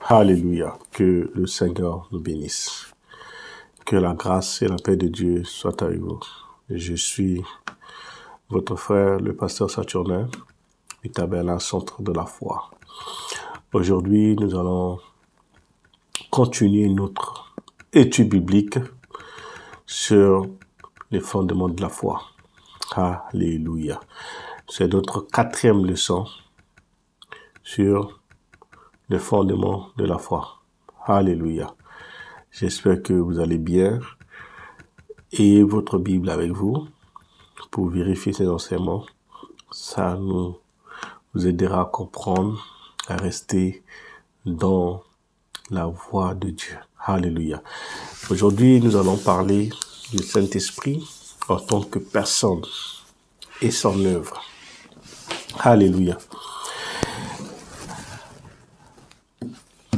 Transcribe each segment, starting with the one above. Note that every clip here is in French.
Alléluia. Que le Seigneur nous bénisse. Que la grâce et la paix de Dieu soient avec vous. Je suis votre frère, le pasteur Saturnin, du Tabernacle Centre de la Foi. Aujourd'hui, nous allons continuer notre étude biblique sur les fondements de la foi. Alléluia. C'est notre 4e leçon sur les fondements de la foi. Alléluia. J'espère que vous allez bien. Ayez votre Bible avec vous pour vérifier ces enseignements. Ça nous aidera à comprendre, à rester dans la voie de Dieu. Alléluia. Aujourd'hui, nous allons parler du Saint-Esprit en tant que personne et son œuvre. Alléluia.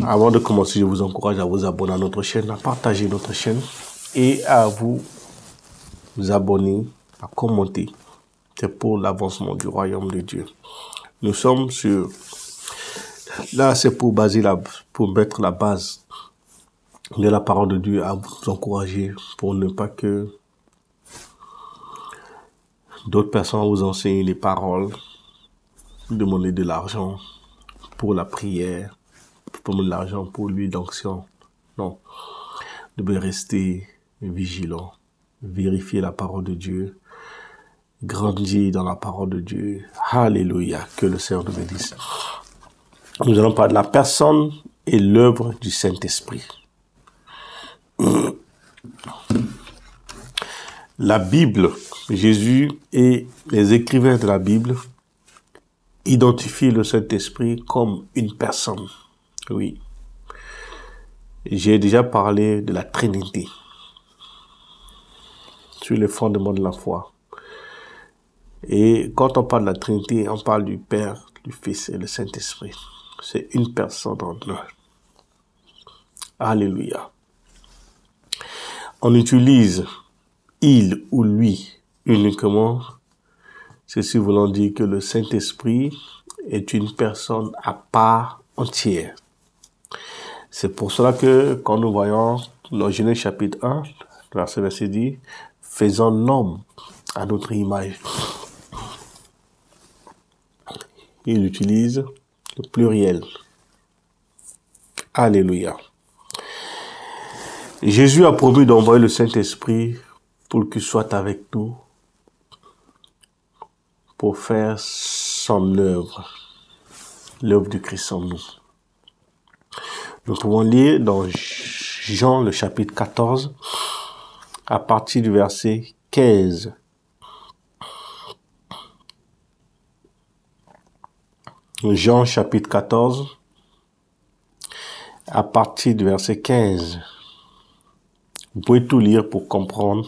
Avant de commencer, je vous encourage à vous abonner à notre chaîne, à partager notre chaîne et à vous abonner, à commenter. C'est pour l'avancement du royaume de Dieu. Nous sommes sur... Là, c'est pour mettre la base de la parole de Dieu, à vous encourager pour ne pas que d'autres personnes vous enseignent les paroles, vous demandez de l'argent pour la prière, pour de l'argent pour l'huile d'onction. Non. Vous devez rester vigilant, vérifier la parole de Dieu, grandir dans la parole de Dieu. Alléluia. Que le Seigneur nous bénisse. Nous allons parler de la personne et l'œuvre du Saint-Esprit. La Bible, Jésus et les écrivains de la Bible identifient le Saint-Esprit comme une personne. Oui. J'ai déjà parlé de la Trinité sur les fondements de la foi. Et quand on parle de la Trinité, on parle du Père, du Fils et du Saint-Esprit. C'est une personne en un. Alléluia. On utilise il ou lui uniquement, ceci voulant dire que le Saint-Esprit est une personne à part entière. C'est pour cela que quand nous voyons dans Genèse chapitre 1, verset 10, faisons l'homme à notre image. Il utilise le pluriel. Alléluia. Jésus a promis d'envoyer le Saint-Esprit pour qu'il soit avec nous, pour faire son œuvre, l'œuvre du Christ en nous. Nous pouvons lire dans Jean le chapitre 14, à partir du verset 15. Jean chapitre 14, à partir du verset 15. Vous pouvez tout lire pour comprendre.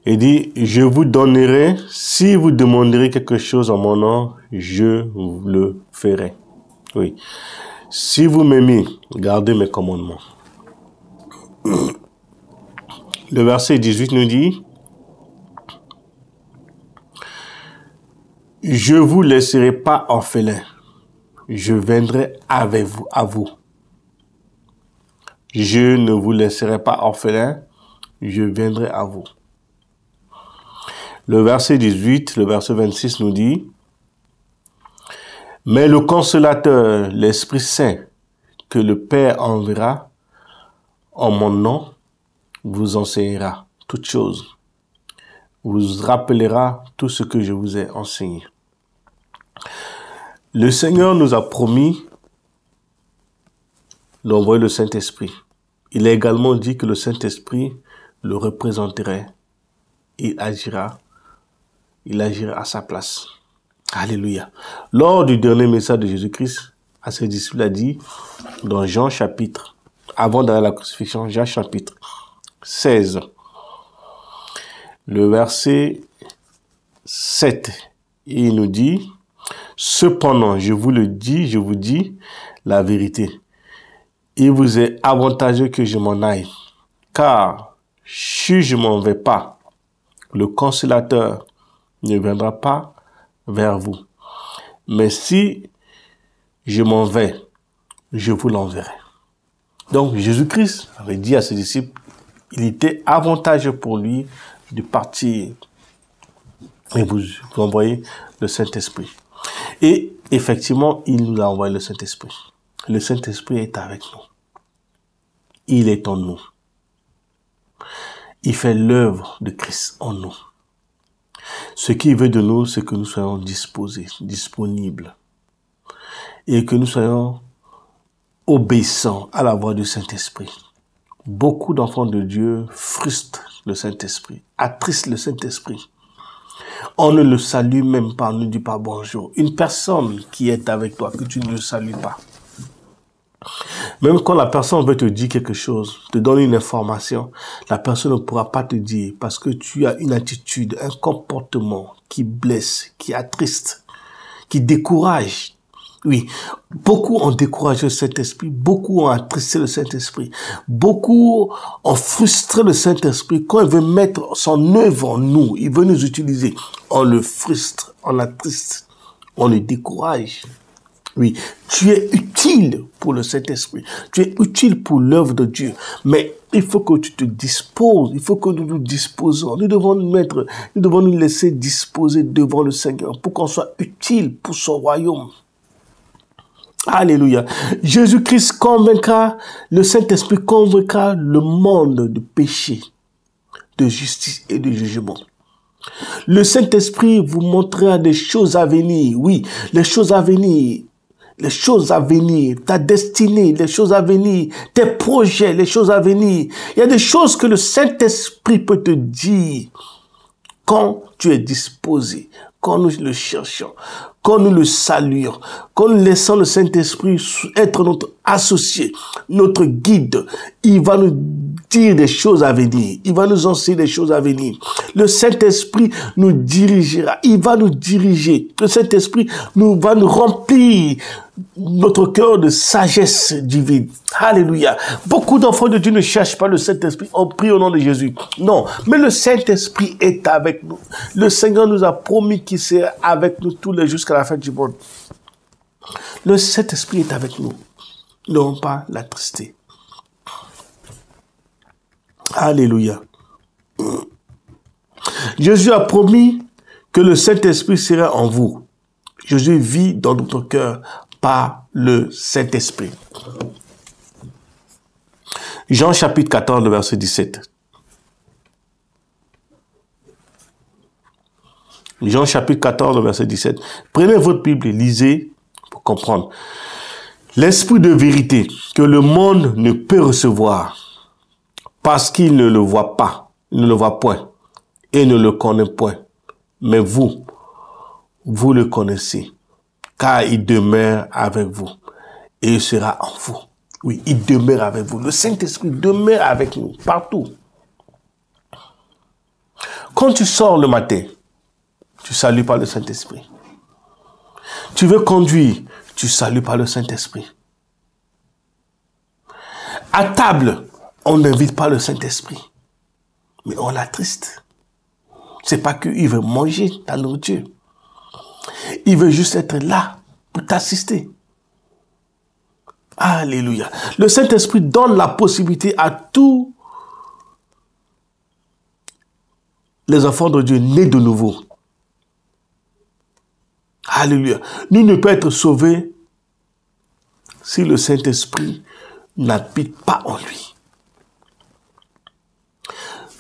Il dit, je vous donnerai, si vous demanderez quelque chose en mon nom, je vous le ferai. Oui. Si vous m'aimez, gardez mes commandements. Le verset 18 nous dit, je vous laisserai pas orphelin, je viendrai avec vous, à vous. Je ne vous laisserai pas orphelin, je viendrai à vous. Le verset 18, le verset 26 nous dit, mais le consolateur, l'Esprit Saint, que le Père enverra en mon nom, vous enseignera toutes choses, vous rappellera tout ce que je vous ai enseigné. Le Seigneur nous a promis d'envoyer le Saint-Esprit. Il a également dit que le Saint-Esprit le représenterait. Il agira à sa place. Alléluia. Lors du dernier message de Jésus-Christ à ses disciples, il a dit, dans Jean chapitre, avant d'aller à la crucifixion, Jean chapitre 16, le verset 7, il nous dit, cependant, je vous dis la vérité. Il vous est avantageux que je m'en aille, car si je m'en vais pas, le consolateur ne viendra pas vers vous. Mais si je m'en vais, je vous l'enverrai. Donc, Jésus-Christ avait dit à ses disciples, il était avantageux pour lui de partir et vous envoyer le Saint-Esprit. Et effectivement, il nous a envoyé le Saint-Esprit. Le Saint-Esprit est avec nous. Il est en nous. Il fait l'œuvre de Christ en nous. Ce qu'il veut de nous, c'est que nous soyons disposés, disponibles. Et que nous soyons obéissants à la voix du Saint-Esprit. Beaucoup d'enfants de Dieu frustrent le Saint-Esprit, attristent le Saint-Esprit. On ne le salue même pas, on ne dit pas bonjour. Une personne qui est avec toi, que tu ne le salues pas. Même quand la personne veut te dire quelque chose, te donne une information, la personne ne pourra pas te dire parce que tu as une attitude, un comportement qui blesse, qui attriste, qui décourage. Oui, beaucoup ont découragé le Saint-Esprit, beaucoup ont attristé le Saint-Esprit, beaucoup ont frustré le Saint-Esprit. Quand il veut mettre son œuvre en nous, il veut nous utiliser, on le frustre, on l'attriste, on le décourage. Oui, tu es utile pour le Saint-Esprit, tu es utile pour l'œuvre de Dieu, mais il faut que tu te disposes, il faut que nous nous disposons, nous devons nous laisser disposer devant le Seigneur pour qu'on soit utile pour son royaume. Alléluia. Jésus-Christ convaincra, le Saint-Esprit convaincra le monde de péché, de justice et de jugement. Le Saint-Esprit vous montrera des choses à venir. Oui, les choses à venir. Les choses à venir, ta destinée, les choses à venir, tes projets, les choses à venir. Il y a des choses que le Saint-Esprit peut te dire quand tu es disposé, quand nous le cherchons, quand nous le saluons, quand nous laissons le Saint-Esprit être notre associé, notre guide. Il va nous dire des choses à venir. Il va nous enseigner des choses à venir. Le Saint-Esprit nous dirigera. Il va nous diriger. Le Saint-Esprit va nous remplir notre cœur de sagesse divine. Alléluia. Beaucoup d'enfants de Dieu ne cherchent pas le Saint-Esprit. On prie au nom de Jésus. Non. Mais le Saint-Esprit est avec nous. Le Seigneur nous a promis qu'il serait avec nous tous les jours jusqu'à la fin du monde. Le Saint-Esprit est avec nous. Non pas l'attrister. Alléluia. Jésus a promis que le Saint-Esprit serait en vous. Jésus vit dans notre cœur par le Saint-Esprit. Jean chapitre 14, verset 17. Jean chapitre 14, verset 17. Prenez votre Bible et lisez pour comprendre. L'esprit de vérité que le monde ne peut recevoir parce qu'il ne le voit pas, il ne le voit point et ne le connaît point. Mais vous le connaissez, car il demeure avec vous et il sera en vous. Oui, il demeure avec vous. Le Saint-Esprit demeure avec nous partout. Quand tu sors le matin, tu salues par le Saint-Esprit. Tu veux conduire, tu salues par le Saint-Esprit. À table, on n'invite pas le Saint-Esprit, mais on l'attriste. C'est pas qu'il veut manger ta nourriture. Il veut juste être là pour t'assister. Alléluia. Le Saint-Esprit donne la possibilité à tous les enfants de Dieu nés de nouveau. Alléluia. Nul ne peut être sauvé si le Saint-Esprit n'habite pas en lui.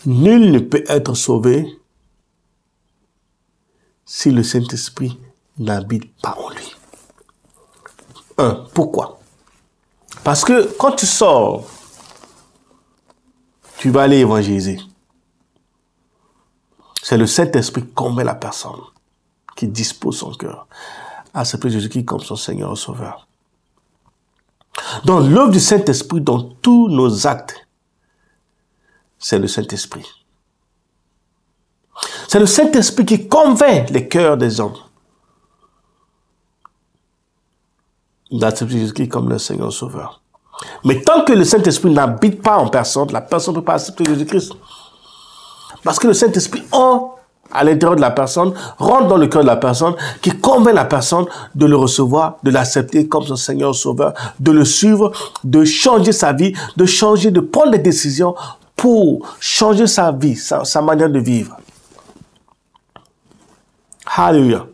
Nul ne peut être sauvé si le Saint-Esprit n'habite pas en lui. Pourquoi? Parce que quand tu sors, tu vas aller évangéliser. C'est le Saint-Esprit qui convainc la personne, qui dispose son cœur à accepter Jésus-Christ comme son Seigneur et Sauveur. Donc l'œuvre du Saint-Esprit dans tous nos actes, c'est le Saint-Esprit. C'est le Saint-Esprit qui convainc les cœurs des hommes d'accepter Jésus-Christ comme le Seigneur Sauveur. Mais tant que le Saint-Esprit n'habite pas en personne, la personne ne peut pas accepter Jésus-Christ. Parce que le Saint-Esprit, on à l'intérieur de la personne, rentre dans le cœur de la personne, qui convainc la personne de le recevoir, de l'accepter comme son Seigneur Sauveur, de le suivre, de changer sa vie, de prendre des décisions pour changer sa vie, sa manière de vivre. Alléluia.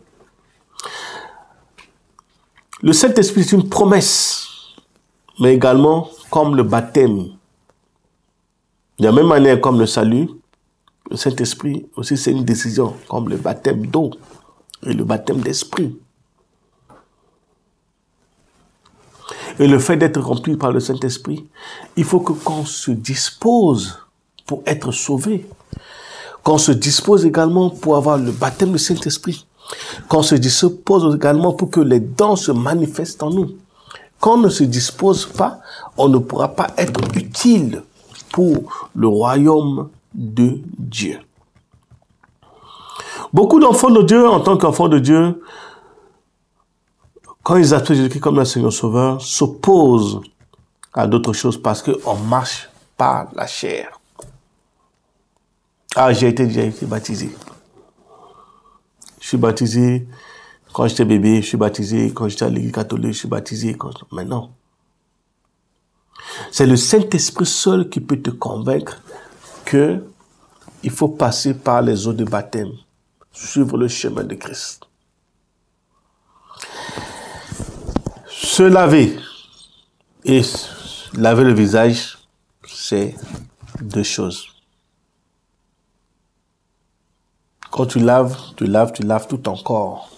Le Saint-Esprit est une promesse, mais également comme le baptême. De la même manière comme le salut, le Saint-Esprit aussi c'est une décision, comme le baptême d'eau et le baptême d'esprit. Et le fait d'être rempli par le Saint-Esprit, il faut que qu'on se dispose pour être sauvé, qu'on se dispose également pour avoir le baptême du Saint-Esprit, qu'on se dispose également pour que les dons se manifestent en nous. Quand on ne se dispose pas, on ne pourra pas être utile pour le royaume de Dieu. Beaucoup d'enfants de Dieu, en tant qu'enfants de Dieu, quand ils acceptent Jésus-Christ comme leur Seigneur Sauveur, s'opposent à d'autres choses parce qu'on marche par la chair. Ah, j'ai été baptisé. Je suis baptisé quand j'étais bébé, je suis baptisé quand j'étais à l'église catholique, je suis baptisé mais non. C'est le Saint-Esprit seul qui peut te convaincre que il faut passer par les eaux de baptême, suivre le chemin de Christ. Se laver et laver le visage, c'est deux choses. Quand tu laves tout ton corps.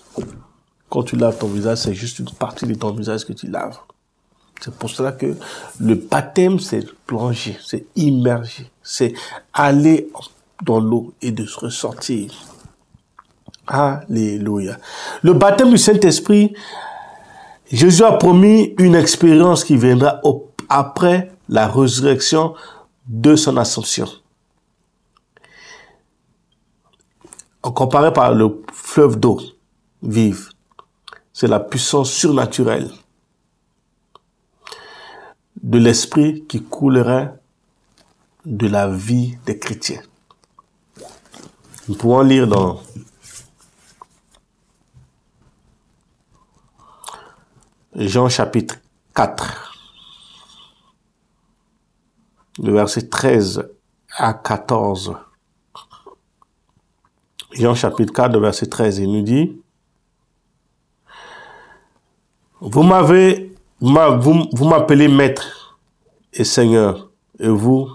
Quand tu laves ton visage, c'est juste une partie de ton visage que tu laves. C'est pour cela que le baptême, c'est plonger, c'est immerger, c'est aller dans l'eau et de se ressortir. Alléluia. Le baptême du Saint-Esprit, Jésus a promis une expérience qui viendra après la résurrection de son ascension. Comparé par le fleuve d'eau vive, c'est la puissance surnaturelle de l'esprit qui coulerait de la vie des chrétiens. Nous pouvons lire dans Jean chapitre 4, le verset 13 à 14. Jean chapitre 4, le verset 13, il nous dit, vous m'appelez maître et Seigneur, et vous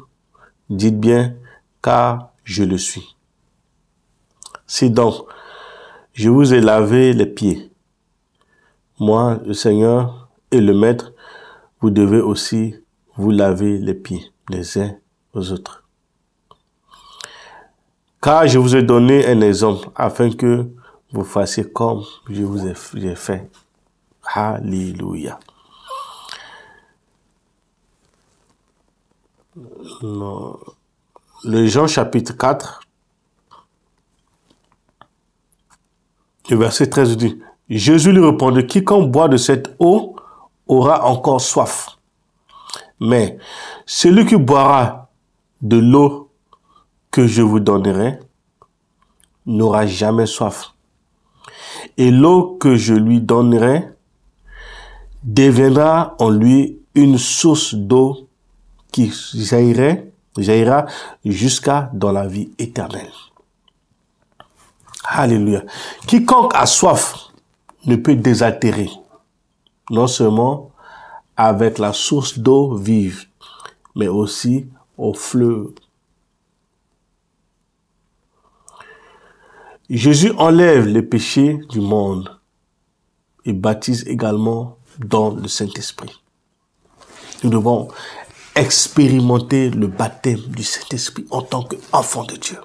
dites bien, car je le suis. Si donc, je vous ai lavé les pieds, moi, le Seigneur et le Maître, vous devez aussi vous laver les pieds les uns aux autres. Car je vous ai donné un exemple afin que vous fassiez comme je vous ai fait. Alléluia. Le Jean chapitre 4, le verset 13 dit, Jésus lui répondit, quiconque boit de cette eau aura encore soif. Mais celui qui boira de l'eau que je vous donnerai n'aura jamais soif. Et l'eau que je lui donnerai deviendra en lui une source d'eau qui jaillira jusqu'à dans la vie éternelle. Alléluia. Quiconque a soif ne peut désaltérer, non seulement avec la source d'eau vive, mais aussi au fleuve. Jésus enlève les péchés du monde et baptise également dans le Saint-Esprit. Nous devons expérimenter le baptême du Saint-Esprit en tant qu'enfants de Dieu.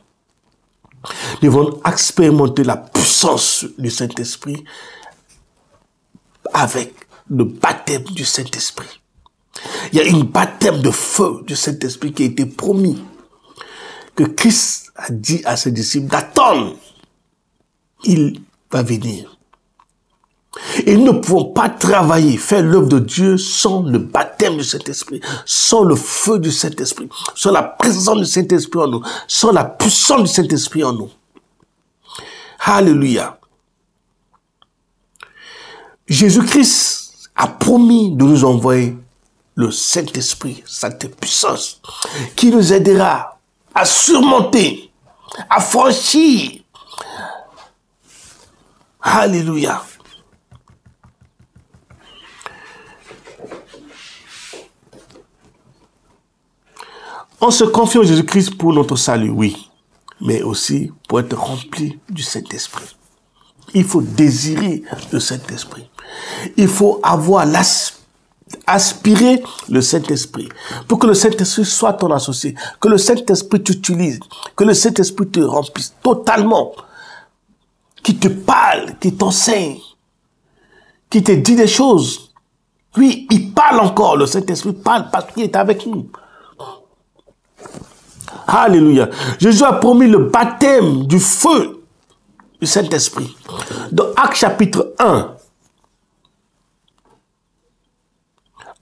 Nous devons expérimenter la puissance du Saint-Esprit avec le baptême du Saint-Esprit. Il y a une baptême de feu du Saint-Esprit qui a été promis, que Christ a dit à ses disciples d'attendre. Il va venir. Et nous ne pouvons pas travailler, faire l'œuvre de Dieu sans le baptême du Saint-Esprit, sans le feu du Saint-Esprit, sans la présence du Saint-Esprit en nous, sans la puissance du Saint-Esprit en nous. Alléluia. Jésus-Christ a promis de nous envoyer le Saint-Esprit, cette puissance, qui nous aidera à surmonter, à franchir. Alléluia. On se confie en Jésus-Christ pour notre salut, oui, mais aussi pour être rempli du Saint-Esprit. Il faut désirer le Saint-Esprit. Il faut avoir aspirer le Saint-Esprit. Pour que le Saint-Esprit soit ton associé, que le Saint-Esprit t'utilise, que le Saint-Esprit te remplisse totalement, qui te parle, qui t'enseigne, qui te dit des choses. Oui, il parle encore, le Saint-Esprit parle parce qu'il est avec nous. Alléluia. Jésus a promis le baptême du feu du Saint-Esprit. Dans Actes chapitre 1.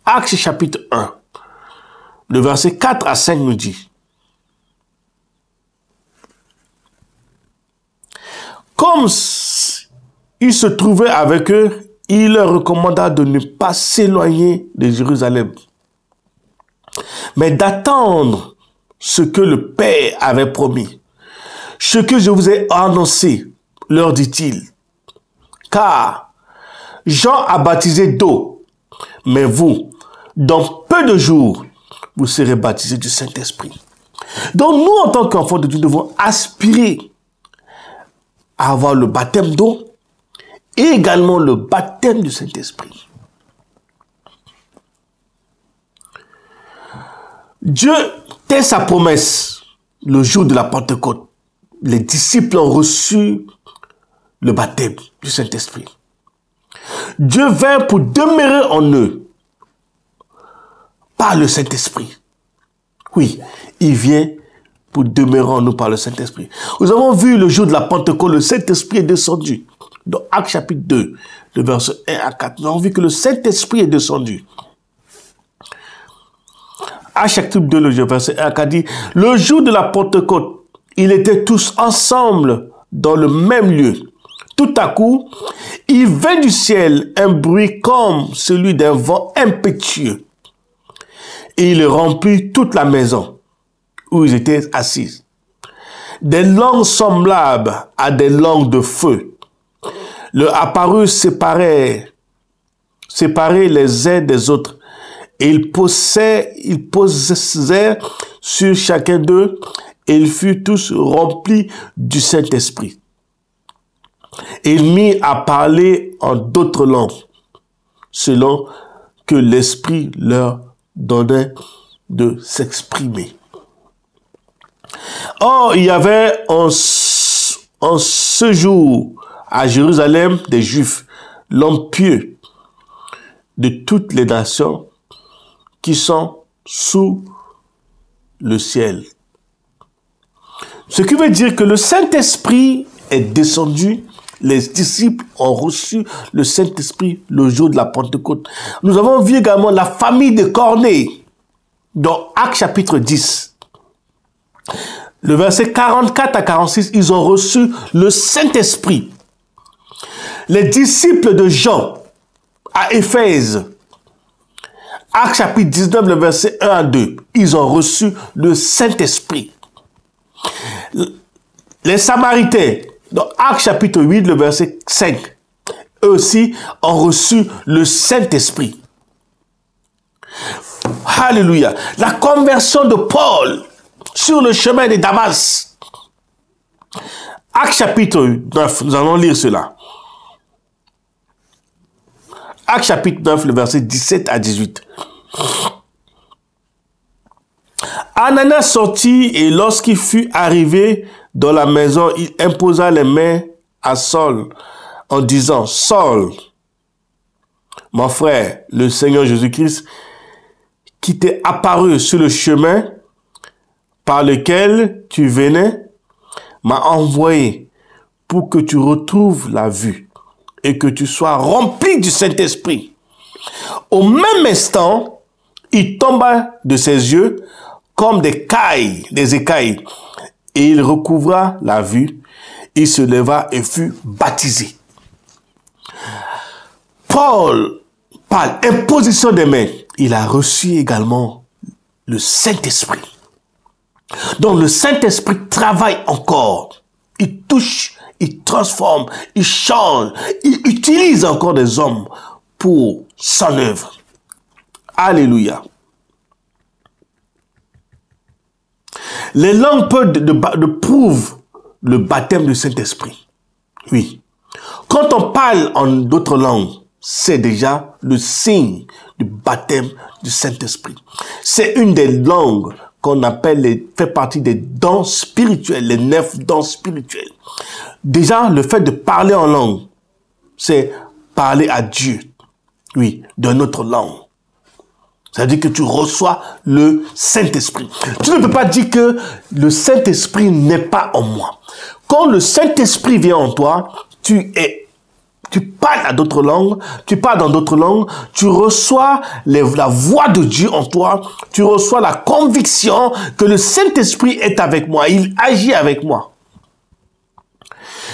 Actes chapitre 1. Le verset 4 à 5 nous dit: comme il se trouvait avec eux, il leur recommanda de ne pas s'éloigner de Jérusalem, mais d'attendre ce que le Père avait promis. Ce que je vous ai annoncé, leur dit-il, car Jean a baptisé d'eau, mais vous, dans peu de jours, vous serez baptisés du Saint-Esprit. Donc nous, en tant qu'enfants de Dieu, devons aspirer à avoir le baptême d'eau et également le baptême du Saint-Esprit. Dieu tient sa promesse le jour de la Pentecôte. Les disciples ont reçu le baptême du Saint-Esprit. Dieu vint pour demeurer en eux par le Saint-Esprit. Oui, il vient pour demeurer en nous par le Saint-Esprit. Nous avons vu le jour de la Pentecôte, le Saint-Esprit est descendu. Dans Actes chapitre 2, le verset 1 à 4, nous avons vu que le Saint-Esprit est descendu. Actes chapitre 2, le verset 1 à 4 dit: le jour de la Pentecôte, ils étaient tous ensemble dans le même lieu. Tout à coup, il vint du ciel un bruit comme celui d'un vent impétueux. Et il remplit toute la maison où ils étaient assis. Des langues semblables à des langues de feu leur apparurent séparées les uns des autres. Et ils posèrent sur chacun d'eux, et ils furent tous remplis du Saint-Esprit. Et ils mirent à parler en d'autres langues, selon que l'Esprit leur donnait de s'exprimer. Or, il y avait en ce jour à Jérusalem des Juifs, l'homme pieux de toutes les nations qui sont sous le ciel. Ce qui veut dire que le Saint-Esprit est descendu, les disciples ont reçu le Saint-Esprit le jour de la Pentecôte. Nous avons vu également la famille de Corneille dans Actes chapitre 10. Le verset 44 à 46, ils ont reçu le Saint-Esprit. Les disciples de Jean à Éphèse, Actes chapitre 19, le verset 1 à 2, ils ont reçu le Saint-Esprit. Les Samaritains, dans Actes chapitre 8, le verset 5, eux aussi ont reçu le Saint-Esprit. Alléluia. La conversion de Paul sur le chemin de Damas. Actes chapitre 9, nous allons lire cela. Actes chapitre 9, le verset 17 à 18. Ananias sortit et lorsqu'il fut arrivé dans la maison, il imposa les mains à Saul en disant: Saul, mon frère, le Seigneur Jésus-Christ, qui t'est apparu sur le chemin par lequel tu venais, m'a envoyé pour que tu retrouves la vue et que tu sois rempli du Saint-Esprit. Au même instant, il tomba de ses yeux comme des écailles, et il recouvra la vue. Il se leva et fut baptisé. Paul parle imposition des mains. Il a reçu également le Saint-Esprit. Donc le Saint-Esprit travaille encore. Il touche, il transforme, il change, il utilise encore des hommes pour son œuvre. Alléluia. Les langues prouvent le baptême du Saint-Esprit. Oui. Quand on parle en d'autres langues, c'est déjà le signe du baptême du Saint-Esprit. C'est une des langues qu'on appelle, fait partie des dons spirituels, les 9 dons spirituels. Déjà, le fait de parler en langue, c'est parler à Dieu. Oui, d'une autre langue. C'est-à-dire que tu reçois le Saint-Esprit. Tu ne peux pas dire que le Saint-Esprit n'est pas en moi. Quand le Saint-Esprit vient en toi, tu parles à d'autres langues, tu parles dans d'autres langues, tu reçois la voix de Dieu en toi, tu reçois la conviction que le Saint-Esprit est avec moi, il agit avec moi.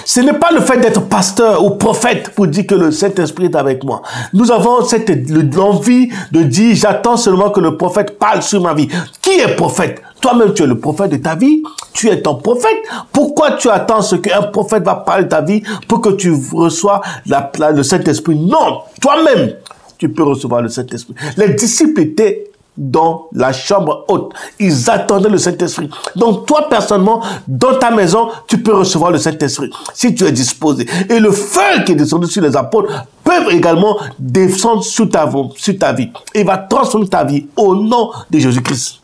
Ce n'est pas le fait d'être pasteur ou prophète pour dire que le Saint-Esprit est avec moi. Nous avons l'envie de dire, j'attends seulement que le prophète parle sur ma vie. Qui est prophète? Toi-même, tu es le prophète de ta vie. Tu es ton prophète. Pourquoi tu attends ce qu'un prophète va parler de ta vie pour que tu reçois le Saint-Esprit? Non, toi-même, tu peux recevoir le Saint-Esprit. Les disciples étaient dans la chambre haute. Ils attendaient le Saint-Esprit. Donc, toi, personnellement, dans ta maison, tu peux recevoir le Saint-Esprit, si tu es disposé. Et le feu qui est descendu sur les apôtres peut également descendre sur ta vie. Il va transformer ta vie au nom de Jésus-Christ.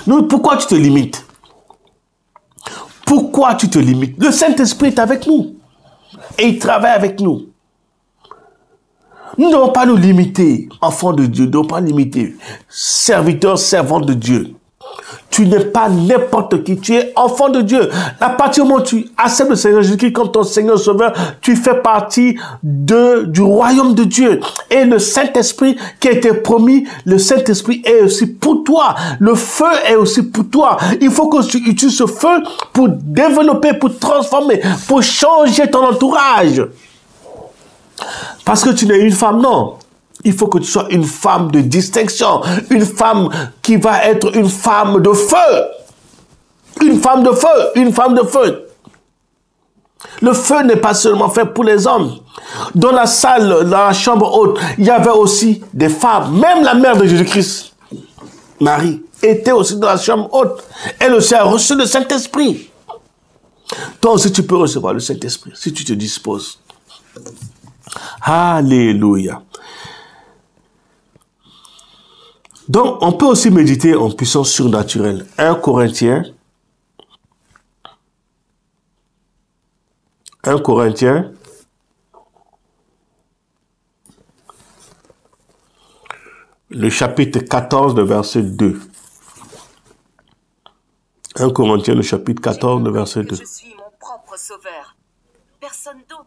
Donc, pourquoi tu te limites? Pourquoi tu te limites? Le Saint-Esprit est avec nous. Et il travaille avec nous. Nous ne devons pas nous limiter, enfants de Dieu, nous ne devons pas limiter, serviteurs, servantes de Dieu. Tu n'es pas n'importe qui, tu es enfant de Dieu. À partir du moment où tu acceptes le Seigneur Jésus-Christ comme ton Seigneur Sauveur, tu fais partie du royaume de Dieu. Et le Saint-Esprit qui a été promis, le Saint-Esprit est aussi pour toi. Le feu est aussi pour toi. Il faut que tu utilises ce feu pour développer, pour transformer, pour changer ton entourage. Parce que tu n'es une femme, non. Il faut que tu sois une femme de distinction. Une femme qui va être une femme de feu. Une femme de feu. Une femme de feu. Le feu n'est pas seulement fait pour les hommes. Dans la salle, dans la chambre haute, il y avait aussi des femmes. Même la mère de Jésus-Christ, Marie, était aussi dans la chambre haute. Elle aussi a reçu le Saint-Esprit. Toi aussi, tu peux recevoir le Saint-Esprit si tu te disposes. Alléluia. Donc, on peut aussi méditer en puissance surnaturelle. 1 Corinthiens, le chapitre 14, le verset 2. 1 Corinthiens, le chapitre 14, le verset 2. Je suis mon propre sauveur. Personne d'autre.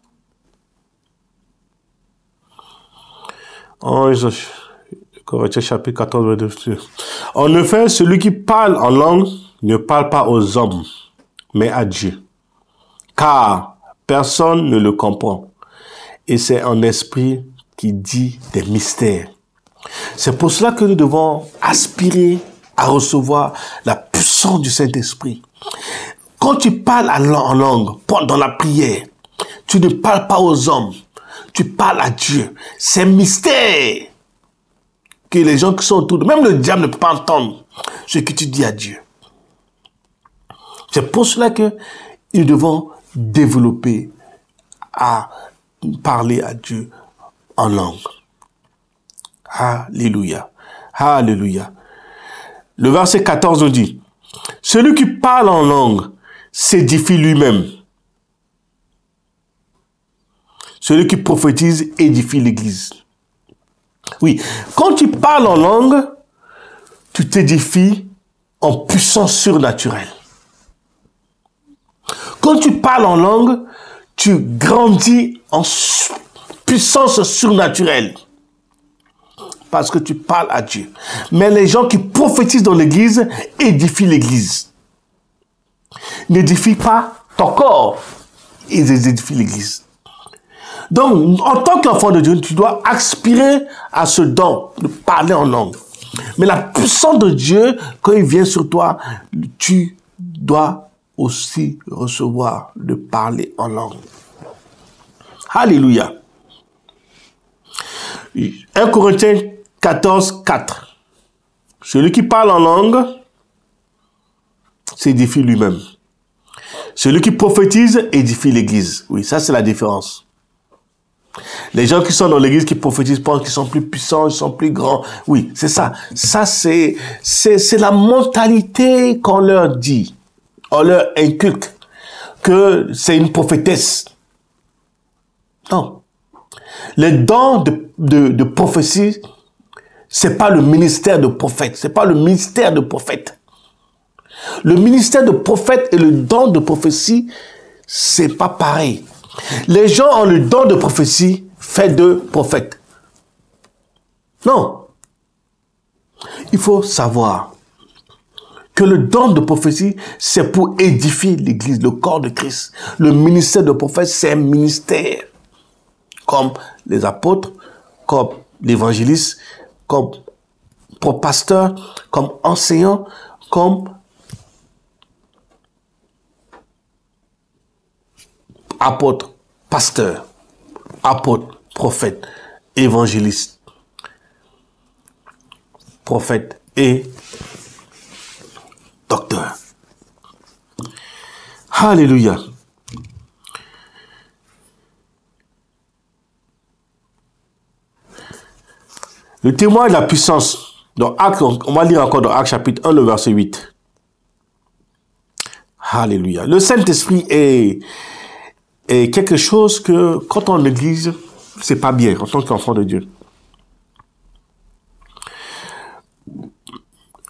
Corinthiens chapitre 14, verset 2. En effet, celui qui parle en langue ne parle pas aux hommes, mais à Dieu. Car personne ne le comprend. Et c'est un esprit qui dit des mystères. C'est pour cela que nous devons aspirer à recevoir la puissance du Saint-Esprit. Quand tu parles en langue, dans la prière, tu ne parles pas aux hommes. Tu parles à Dieu. C'est mystère que les gens qui sont autour, même le diable ne peut pas entendre ce que tu dis à Dieu. C'est pour cela que nous devons développer à parler à Dieu en langue. Alléluia. Alléluia. Le verset 14 nous dit, celui qui parle en langue s'édifie lui-même. Celui qui prophétise édifie l'Église. Oui, quand tu parles en langue, tu t'édifies en puissance surnaturelle. Quand tu parles en langue, tu grandis en puissance surnaturelle. Parce que tu parles à Dieu. Mais les gens qui prophétisent dans l'Église édifient l'Église. N'édifie pas ton corps, ils édifient l'église. Donc, en tant qu'enfant de Dieu, tu dois aspirer à ce don de parler en langue. Mais la puissance de Dieu, quand il vient sur toi, tu dois aussi recevoir de parler en langue. Alléluia. 1 Corinthiens 14, 4. Celui qui parle en langue s'édifie lui-même. Celui qui prophétise édifie l'église. Oui, ça c'est la différence. Les gens qui sont dans l'église qui prophétisent pensent qu'ils sont plus puissants, ils sont plus grands. Oui, c'est ça. Ça c'est la mentalité qu'on leur dit. On leur inculque que c'est une prophétesse. Non. Les dons de prophétie, c'est pas le ministère de prophète. C'est pas le ministère de prophète. Le ministère de prophète et le don de prophétie, c'est pas pareil. Les gens ont le don de prophétie fait de prophètes. Non. Il faut savoir que le don de prophétie, c'est pour édifier l'église, le corps de Christ. Le ministère de prophète, c'est un ministère. Comme les apôtres, comme l'évangéliste, comme pasteur, comme enseignant, comme apôtre, pasteur, apôtre, prophète, évangéliste, prophète et docteur. Alléluia. Le témoin de la puissance, dans Actes, on va lire encore dans Actes chapitre 1, le verset 8. Alléluia. Le Saint-Esprit est quelque chose que, quand on néglige, c'est pas bien en tant qu'enfant de Dieu.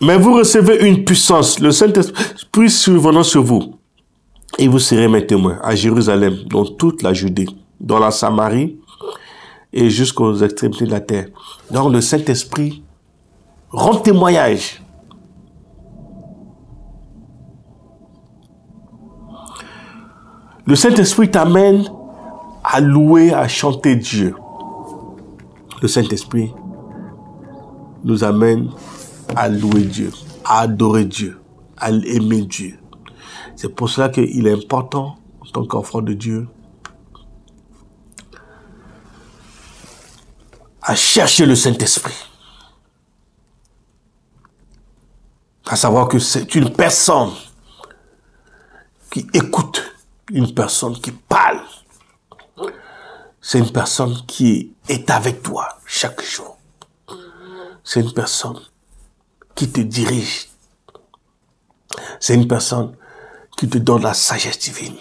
Mais vous recevez une puissance, le Saint-Esprit survenant sur vous, et vous serez mes témoins à Jérusalem, dans toute la Judée, dans la Samarie et jusqu'aux extrémités de la terre. Donc le Saint-Esprit rend témoignage. Le Saint-Esprit t'amène à louer, à chanter Dieu. Le Saint-Esprit nous amène à louer Dieu, à adorer Dieu, à aimer Dieu. C'est pour cela qu'il est important, en tant qu'enfant de Dieu, à chercher le Saint-Esprit. À savoir que c'est une personne qui écoute, une personne qui parle. C'est une personne qui est avec toi chaque jour. C'est une personne qui te dirige. C'est une personne qui te donne la sagesse divine.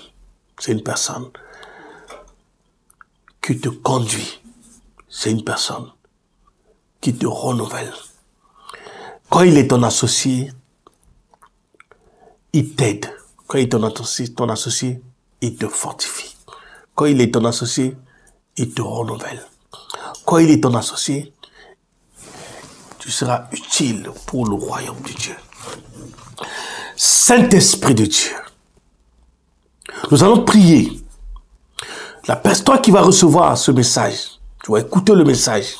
C'est une personne qui te conduit. C'est une personne qui te renouvelle. Quand il est ton associé, il t'aide. Quand il est ton associé, il te fortifie. Quand il est ton associé, il te renouvelle. Quand il est ton associé, tu seras utile pour le royaume de Dieu. Saint-Esprit de Dieu, nous allons prier. Toi qui vas recevoir ce message, tu vas écouter le message.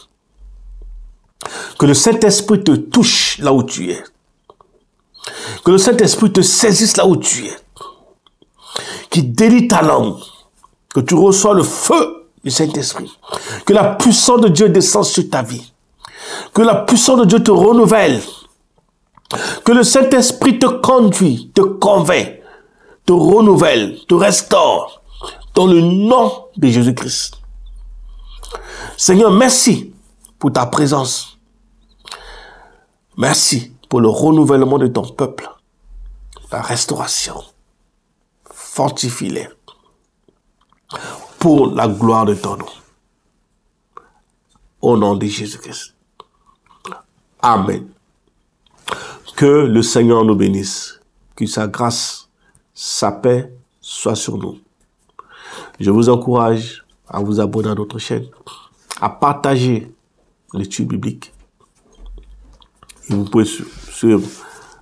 Que le Saint-Esprit te touche là où tu es. Que le Saint-Esprit te saisisse là où tu es. Qu'il délie ta langue. Que tu reçois le feu du Saint-Esprit. Que la puissance de Dieu descende sur ta vie. Que la puissance de Dieu te renouvelle. Que le Saint-Esprit te conduit, te convainc, te renouvelle, te restaure. Dans le nom de Jésus-Christ. Seigneur, merci pour ta présence. Merci pour le renouvellement de ton peuple. La restauration. Fortifie-les. Pour la gloire de ton nom. Au nom de Jésus-Christ. Amen. Que le Seigneur nous bénisse. Que sa grâce, sa paix soit sur nous. Je vous encourage à vous abonner à notre chaîne, à partager l'étude biblique. Et vous pouvez suivre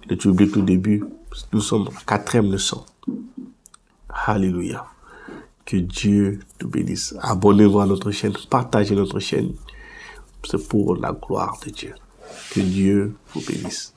l'étude biblique au début. Nous sommes à 4e leçon. Alléluia. Que Dieu te bénisse. Abonnez-vous à notre chaîne, partagez notre chaîne. C'est pour la gloire de Dieu. Que Dieu vous bénisse.